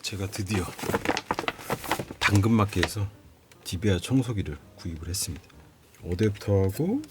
제가 드디어 당근마켓에서 디비아 청소기를 구입을 했습니다. 어댑터하고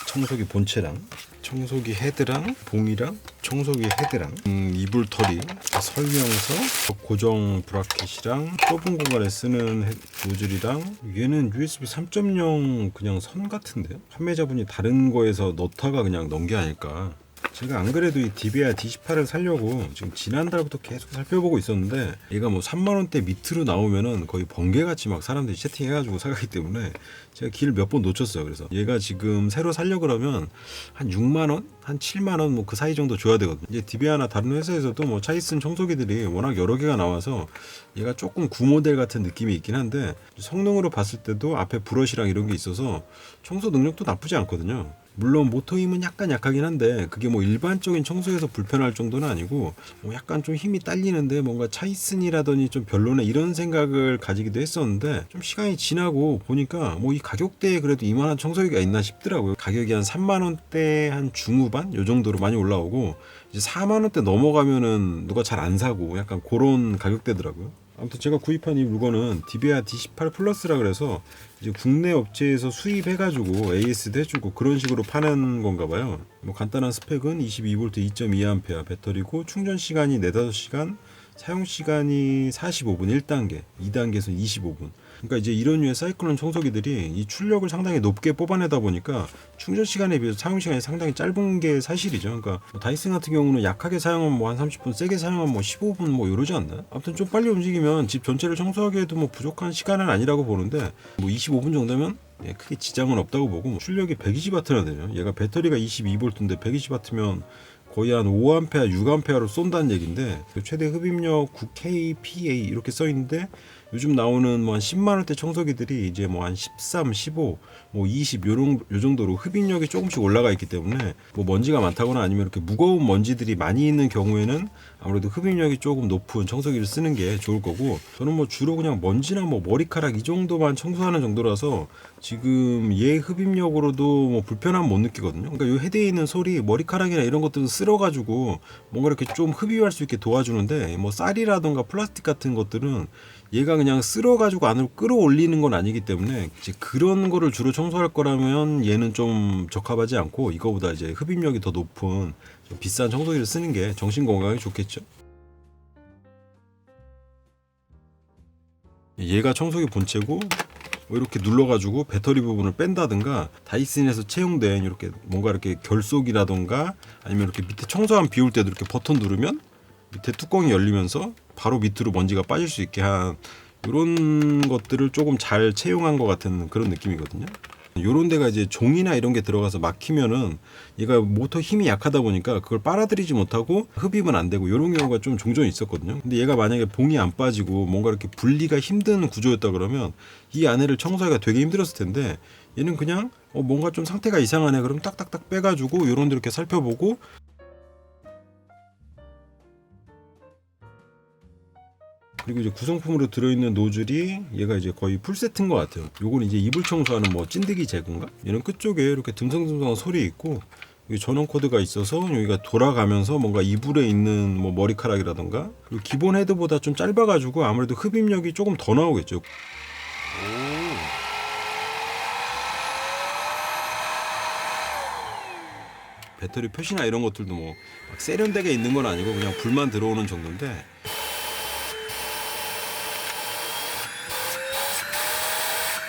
청소기 본체랑 청소기 헤드랑 봉이랑 청소기 헤드랑 이불털이 설명서, 고정 브라켓이랑 좁은 공간에 쓰는 노즐이랑 얘는 USB 3.0 그냥 선 같은데요? 판매자분이 다른 거에서 넣다가 그냥 넣은 게 아닐까. 제가 안 그래도 이 디비아 D18을 사려고 지금 지난달부터 계속 살펴보고 있었는데 얘가 뭐 3만원대 밑으로 나오면은 거의 번개같이 막 사람들이 채팅해가지고 사가기 때문에 제가 길 몇 번 놓쳤어요. 그래서 얘가 지금 새로 살려 그러면 한 6만원? 한 7만원 뭐 그 사이 정도 줘야 되거든요. 이제 디비아나 다른 회사에서도 뭐 차이슨 청소기들이 워낙 여러 개가 나와서 얘가 조금 구모델 같은 느낌이 있긴 한데 성능으로 봤을 때도 앞에 브러쉬랑 이런 게 있어서 청소 능력도 나쁘지 않거든요. 물론 모터 힘은 약간 약하긴 한데 그게 뭐 일반적인 청소에서 불편할 정도는 아니고 뭐 약간 좀 힘이 딸리는데 뭔가 차이슨이라더니 좀 별로네 이런 생각을 가지기도 했었는데 좀 시간이 지나고 보니까 뭐 이 가격대에 그래도 이만한 청소기가 있나 싶더라고요. 가격이 한 3만원대 한 중후반 요 정도로 많이 올라오고 이제 4만원대 넘어가면은 누가 잘 안 사고 약간 그런 가격대더라고요. 아무튼 제가 구입한 이 물건은 디비아 D18 플러스라 그래서 이제 국내 업체에서 수입해가지고 AS도 해주고 그런 식으로 파는 건가 봐요. 뭐 간단한 스펙은 22V 2.2A 배터리고 충전 시간이 4-5시간, 사용 시간이 45분 1단계, 2단계에서 25분. 그러니까 이제 이런 류의 사이클론 청소기들이 이 출력을 상당히 높게 뽑아내다 보니까 충전 시간에 비해서 사용 시간이 상당히 짧은 게 사실이죠. 그러니까 뭐 다이슨 같은 경우는 약하게 사용하면 뭐 한 30분, 세게 사용하면 뭐 15분 뭐 이러지 않나? 아무튼 좀 빨리 움직이면 집 전체를 청소하기에도 뭐 부족한 시간은 아니라고 보는데 뭐 25분 정도면 크게 지장은 없다고 보고 출력이 120W나 되죠. 얘가 배터리가 22V인데 120W면 거의 한 5A, 6A로 쏜다는 얘기인데 최대 흡입력 9kPa 이렇게 써 있는데 요즘 나오는 뭐 한 10만원대 청소기들이 이제 뭐 한 13, 15, 뭐 20 요 정도로 흡입력이 조금씩 올라가 있기 때문에 뭐 먼지가 많다거나 아니면 이렇게 무거운 먼지들이 많이 있는 경우에는 아무래도 흡입력이 조금 높은 청소기를 쓰는 게 좋을 거고 저는 뭐 주로 그냥 먼지나 뭐 머리카락 이 정도만 청소하는 정도라서 지금 얘 흡입력으로도 뭐 불편함 못 느끼거든요. 그러니까 요 헤드에 있는 솔이 머리카락이나 이런 것들은 쓸어가지고 뭔가 이렇게 좀 흡입할 수 있게 도와주는데 뭐 쌀이라던가 플라스틱 같은 것들은 얘가 그냥 쓸어가지고 안으로 끌어올리는 건 아니기 때문에 이제 그런 거를 주로 청소할 거라면 얘는 좀 적합하지 않고 이거보다 이제 흡입력이 더 높은 좀 비싼 청소기를 쓰는 게 정신 건강에 좋겠죠. 얘가 청소기 본체고 뭐 이렇게 눌러가지고 배터리 부분을 뺀다든가 다이슨에서 채용된 이렇게 뭔가 이렇게 결속이라던가 아니면 이렇게 밑에 청소함 비울 때도 이렇게 버튼 누르면 밑에 뚜껑이 열리면서 바로 밑으로 먼지가 빠질 수 있게 한 이런 것들을 조금 잘 채용한 것 같은 그런 느낌이거든요. 요런 데가 이제 종이나 이런 게 들어가서 막히면은 얘가 모터 힘이 약하다 보니까 그걸 빨아들이지 못하고 흡입은 안 되고 요런 경우가 좀 종종 있었거든요. 근데 얘가 만약에 봉이 안 빠지고 뭔가 이렇게 분리가 힘든 구조였다 그러면 이 안에를 청소하기가 되게 힘들었을 텐데 얘는 그냥 뭔가 좀 상태가 이상하네 그럼 딱딱딱 빼가지고 요런 데 이렇게 살펴보고 그리고 이제 구성품으로 들어있는 노즐이 얘가 이제 거의 풀 세트인 것 같아요. 요건 이제 이불 청소하는 뭐 찐득이 제구인가? 얘는 끝쪽에 이렇게 듬성듬성한 솔이 있고 여기 전원 코드가 있어서 여기가 돌아가면서 뭔가 이불에 있는 뭐 머리카락이라던가 그리고 기본 헤드보다 좀 짧아가지고 아무래도 흡입력이 조금 더 나오겠죠. 배터리 표시나 이런 것들도 뭐 막 세련되게 있는 건 아니고 그냥 불만 들어오는 정도인데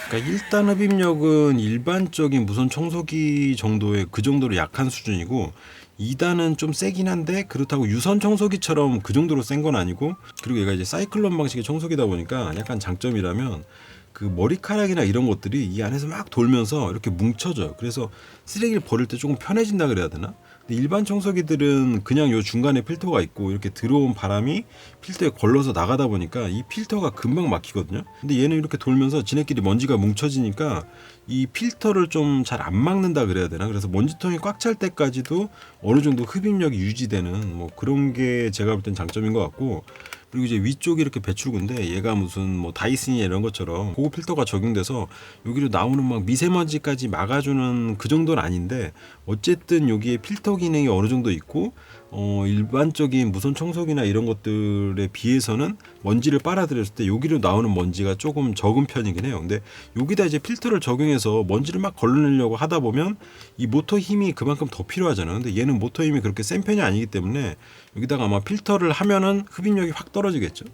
그러니까 1단 흡입력은 일반적인 무선 청소기 정도의 그 정도로 약한 수준이고 2단은 좀 세긴 한데 그렇다고 유선 청소기처럼 그 정도로 센 건 아니고 그리고 얘가 이제 사이클론 방식의 청소기다 보니까 약간 장점이라면 그 머리카락이나 이런 것들이 이 안에서 막 돌면서 이렇게 뭉쳐져요. 그래서 쓰레기를 버릴 때 조금 편해진다 그래야 되나? 근데 일반 청소기들은 그냥 요 중간에 필터가 있고 이렇게 들어온 바람이 필터에 걸러서 나가다 보니까 이 필터가 금방 막히거든요. 근데 얘는 이렇게 돌면서 지네끼리 먼지가 뭉쳐지니까 이 필터를 좀 잘 안 막는다 그래야 되나? 그래서 먼지통이 꽉 찰 때까지도 어느 정도 흡입력이 유지되는 뭐 그런 게 제가 볼 땐 장점인 것 같고 그리고 이제 위쪽이 이렇게 배출구인데 얘가 무슨 뭐 다이슨이나 이런 것처럼 고급 필터가 적용돼서 여기로 나오는 막 미세먼지까지 막아주는 그 정도는 아닌데 어쨌든 여기에 필터 기능이 어느 정도 있고 일반적인 무선 청소기나 이런 것들에 비해서는 먼지를 빨아들였을 때 여기로 나오는 먼지가 조금 적은 편이긴 해요. 근데 여기다 이제 필터를 적용해서 먼지를 막 걸러내려고 하다 보면 이 모터 힘이 그만큼 더 필요하잖아요. 근데 얘는 모터 힘이 그렇게 센 편이 아니기 때문에 여기다가 아마 필터를 하면은 흡입력이 확 떨어지겠죠.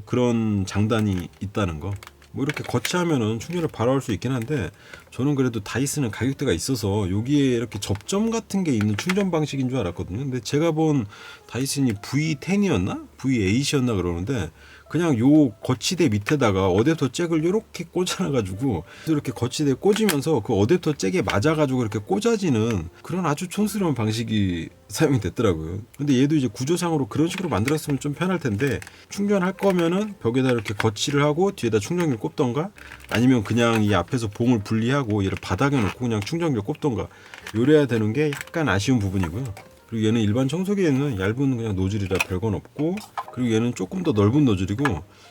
그런 장단이 있다는 거. 뭐 이렇게 거치하면은 충전을 바로 할 수 있긴 한데 저는 그래도 다이슨은 가격대가 있어서 여기에 이렇게 접점 같은 게 있는 충전 방식인 줄 알았거든요. 근데 제가 본 다이슨이 V10이었나? V8이었나 그러는데 그냥 요 거치대 밑에다가 어댑터 잭을 이렇게 꽂아놔가지고 이렇게 거치대에 꽂으면서 그 어댑터 잭에 맞아가지고 이렇게 꽂아지는 그런 아주 촌스러운 방식이 사용이 됐더라고요. 근데 얘도 이제 구조상으로 그런 식으로 만들었으면 좀 편할 텐데 충전할 거면은 벽에다 이렇게 거치를 하고 뒤에다 충전기를 꼽던가 아니면 그냥 이 앞에서 봉을 분리하고 얘를 바닥에 놓고 그냥 충전기를 꼽던가 요래야 되는 게 약간 아쉬운 부분이고요. 그리고 얘는 일반 청소기에는 얇은 그냥 노즐이라 별건 없고 그리고 얘는 조금 더 넓은 노즐이고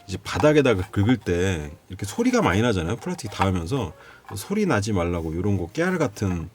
이제 바닥에다가 긁을 때 이렇게 소리가 많이 나잖아요. 플라스틱 닿으면서 소리 나지 말라고 이런 거 깨알 같은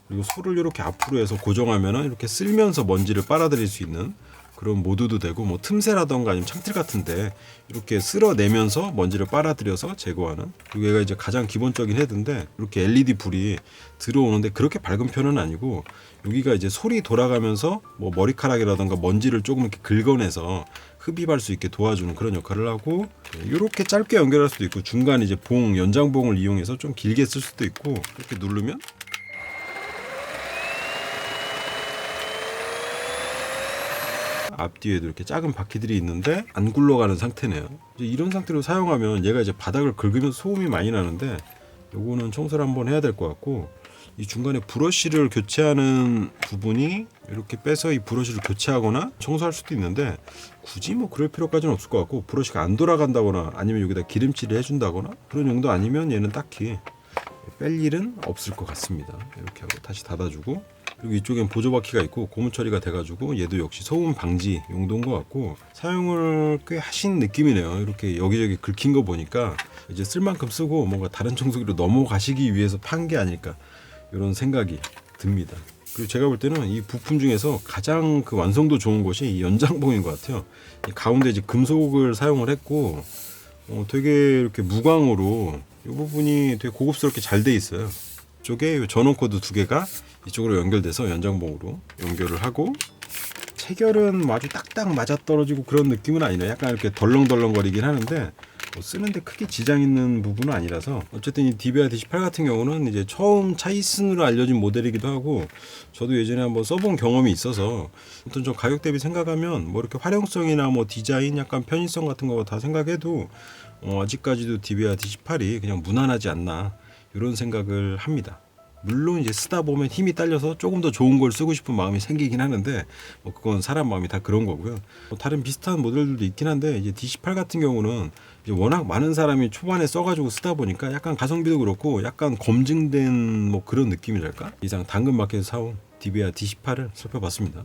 그리고 소를 이렇게 앞으로 해서 고정하면은 이렇게 쓸면서 먼지를 빨아들일 수 있는 그런 모드도 되고 뭐 틈새라던가 아니면 창틀 같은데 이렇게 쓸어내면서 먼지를 빨아들여서 제거하는 그리고 얘가 이제 가장 기본적인 헤드인데 이렇게 LED 불이 들어오는데 그렇게 밝은 편은 아니고 여기가 이제 소리 돌아가면서 뭐 머리카락이라던가 먼지를 조금 이렇게 긁어내서 흡입할 수 있게 도와주는 그런 역할을 하고 이렇게 짧게 연결할 수도 있고 중간에 이제 봉 연장봉을 이용해서 좀 길게 쓸 수도 있고 이렇게 누르면 앞뒤에도 이렇게 작은 바퀴들이 있는데 안 굴러가는 상태네요. 이제 이런 상태로 사용하면 얘가 이제 바닥을 긁으면서 소음이 많이 나는데 요거는 청소를 한번 해야 될 것 같고 이 중간에 브러쉬를 교체하는 부분이 이렇게 빼서 이 브러쉬를 교체하거나 청소할 수도 있는데 굳이 뭐 그럴 필요까지는 없을 것 같고 브러쉬가 안 돌아간다거나 아니면 여기다 기름칠을 해준다거나 그런 용도 아니면 얘는 딱히 뺄 일은 없을 것 같습니다. 이렇게 하고 다시 닫아주고 그리고 이쪽엔 보조 바퀴가 있고 고무 처리가 돼가지고 얘도 역시 소음 방지 용도인 것 같고 사용을 꽤 하신 느낌이네요. 이렇게 여기저기 긁힌 거 보니까 이제 쓸 만큼 쓰고 뭔가 다른 청소기로 넘어가시기 위해서 판 게 아닐까 이런 생각이 듭니다. 그리고 제가 볼 때는 이 부품 중에서 가장 그 완성도 좋은 것이 이 연장봉인 것 같아요. 이 가운데 이제 금속을 사용을 했고 되게 이렇게 무광으로 이 부분이 되게 고급스럽게 잘 돼 있어요. 이쪽에 전원 코드 두 개가 이쪽으로 연결돼서 연장봉으로 연결을 하고 체결은 아주 딱딱 맞아 떨어지고 그런 느낌은 아니네요. 약간 이렇게 덜렁덜렁거리긴 하는데 쓰는데 크게 지장 있는 부분은 아니라서 어쨌든 이 DBR D18 같은 경우는 이제 처음 차이슨으로 알려진 모델이기도 하고 저도 예전에 한번 써본 경험이 있어서 아무튼 좀 가격 대비 생각하면 뭐 이렇게 활용성이나 뭐 디자인 약간 편의성 같은 거 다 생각해도 아직까지도 DBR D18이 그냥 무난하지 않나 이런 생각을 합니다. 물론 이제 쓰다 보면 힘이 딸려서 조금 더 좋은 걸 쓰고 싶은 마음이 생기긴 하는데 뭐 그건 사람 마음이 다 그런 거고요. 뭐 다른 비슷한 모델들도 있긴 한데 이제 D18 같은 경우는 이제 워낙 많은 사람이 초반에 써가지고 쓰다 보니까 약간 가성비도 그렇고 약간 검증된 뭐 그런 느낌이랄까? 이상 당근마켓에서 사온 DBR D18을 살펴봤습니다.